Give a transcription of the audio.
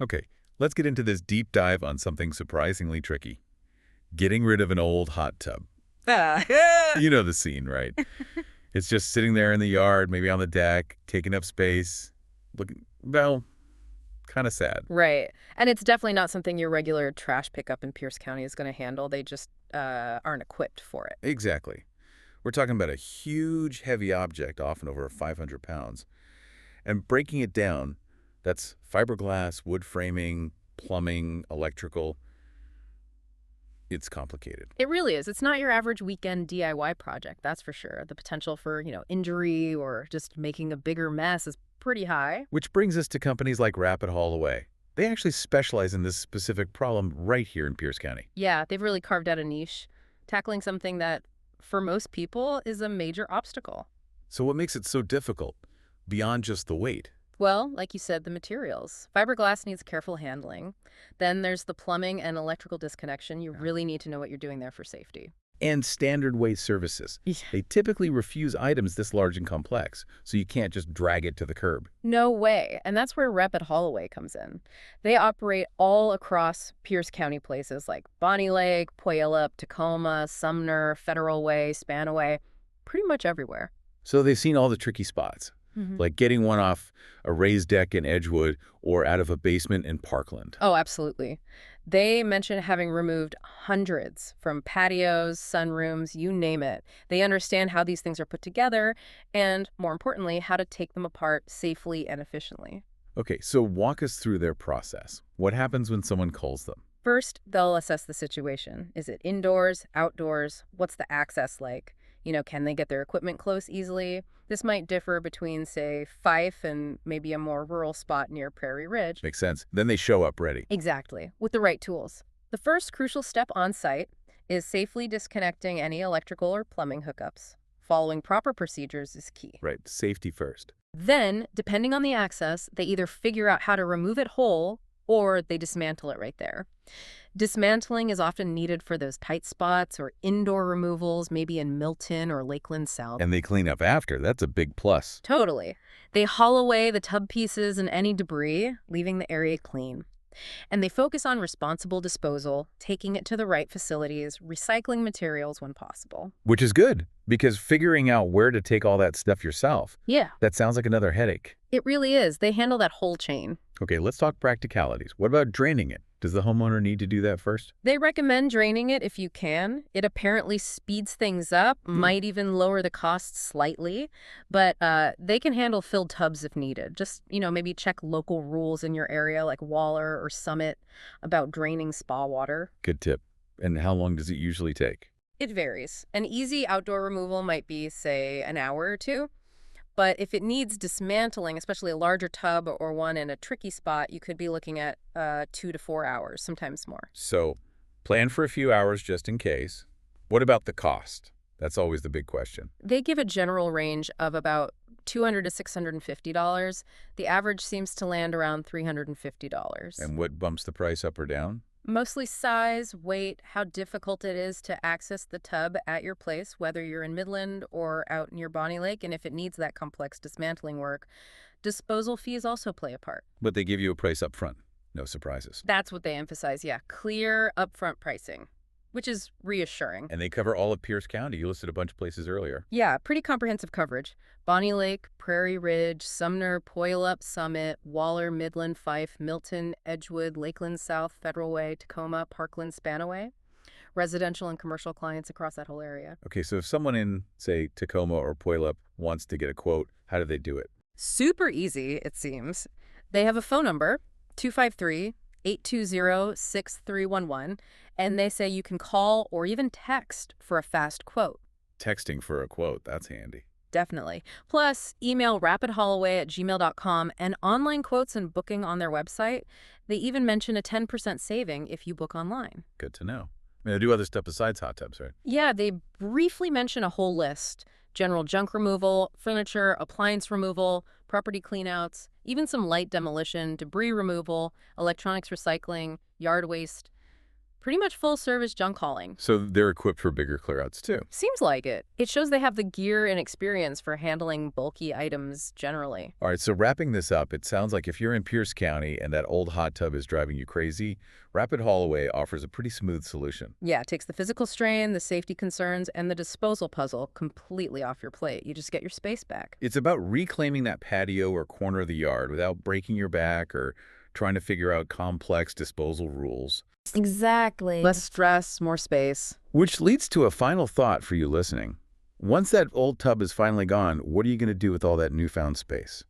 Okay, let's get into this deep dive on something surprisingly tricky. Getting rid of an old hot tub. Ah. You know the scene, right? It's just sitting there in the yard, maybe on the deck, taking up space. Looking, well, kind of sad. Right. And it's definitely not something your regular trash pickup in Pierce County is going to handle. They just aren't equipped for it. Exactly. We're talking about a huge, heavy object, often over 500 pounds. And breaking it down, that's fiberglass, wood framing, plumbing, electrical. It's complicated. It really is. It's not your average weekend DIY project, that's for sure. The potential for, injury or just making a bigger mess is pretty high. Which brings us to companies like Rapid Haul Away. They actually specialize in this specific problem right here in Pierce County. Yeah, they've really carved out a niche, tackling something that, for most people, is a major obstacle. So what makes it so difficult, beyond just the weight? Well, like you said, the materials. Fiberglass needs careful handling. Then there's the plumbing and electrical disconnection. You really need to know what you're doing there for safety. And standard weight services. Yeah. They typically refuse items this large and complex, so you can't just drag it to the curb. No way. And that's where Rapid Holloway comes in. They operate all across Pierce County places like Bonnie Lake, Puyallup, Tacoma, Sumner, Federal Way, Spanaway, pretty much everywhere. So they've seen all the tricky spots, like getting one off a raised deck in Edgewood or out of a basement in Parkland. Oh, absolutely. They mention having removed hundreds from patios, sunrooms, you name it. They understand how these things are put together and, more importantly, how to take them apart safely and efficiently. Okay, so walk us through their process. What happens when someone calls them? First, they'll assess the situation. Is it indoors, outdoors? What's the access like? Can they get their equipment close easily? This might differ between, say, Fife and maybe a more rural spot near Prairie Ridge. Makes sense. Then they show up ready. Exactly, with the right tools. The first crucial step on site is safely disconnecting any electrical or plumbing hookups. Following proper procedures is key. Right, safety first. Then, depending on the access, they either figure out how to remove it whole or they dismantle it right there. Dismantling is often needed for those tight spots or indoor removals, maybe in Milton or Lakeland South. And they clean up after. That's a big plus. Totally. They haul away the tub pieces and any debris, leaving the area clean. And they focus on responsible disposal, taking it to the right facilities, recycling materials when possible. Which is good, because figuring out where to take all that stuff yourself, Yeah, that sounds like another headache. it really is. They handle that whole chain. Okay, let's talk practicalities. What about draining it? Does the homeowner need to do that first? They recommend draining it if you can. It apparently speeds things up, might even lower the cost slightly, but they can handle filled tubs if needed. Just, maybe check local rules in your area like Waller or Summit about draining spa water. Good tip. And how long does it usually take? It varies. An easy outdoor removal might be, say, an hour or two. But if it needs dismantling, especially a larger tub or one in a tricky spot, you could be looking at 2 to 4 hours, sometimes more. So, plan for a few hours just in case. What about the cost? That's always the big question. They give a general range of about $200 to $650. The average seems to land around $350. And what bumps the price up or down? Mostly size, weight, how difficult it is to access the tub at your place, whether you're in Midland or out near Bonnie Lake, and if it needs that complex dismantling work. Disposal fees also play a part. But they give you a price up front. No surprises. That's what they emphasize, yeah. Clear, upfront pricing, which is reassuring. And they cover all of Pierce County. You listed a bunch of places earlier. Yeah, pretty comprehensive coverage. Bonnie Lake, Prairie Ridge, Sumner, Puyallup, Summit, Waller, Midland, Fife, Milton, Edgewood, Lakeland South, Federal Way, Tacoma, Parkland, Spanaway. Residential and commercial clients across that whole area. Okay, so if someone in, say, Tacoma or Puyallup wants to get a quote, how do they do it? Super easy, it seems. They have a phone number, 253-820-6311, and they say you can call or even text for a fast quote. Texting for a quote, that's handy. Definitely. Plus, email rapidholloway@gmail.com and online quotes and booking on their website. They even mention a 10% saving if you book online. Good to know. I mean, they do other stuff besides hot tubs, right? Yeah, they briefly mention a whole list. General junk removal, furniture, appliance removal, property cleanouts, even some light demolition, debris removal, electronics recycling, yard waste. Pretty much full-service junk hauling. So they're equipped for bigger clearouts, too. Seems like it. It shows they have the gear and experience for handling bulky items generally. All right, so wrapping this up, it sounds like if you're in Pierce County and that old hot tub is driving you crazy, Rapid Haulaway offers a pretty smooth solution. Yeah, it takes the physical strain, the safety concerns, and the disposal puzzle completely off your plate. You just get your space back. It's about reclaiming that patio or corner of the yard without breaking your back or trying to figure out complex disposal rules. Exactly. Less stress, more space. Which leads to a final thought for you listening. Once that old tub is finally gone, what are you going to do with all that newfound space?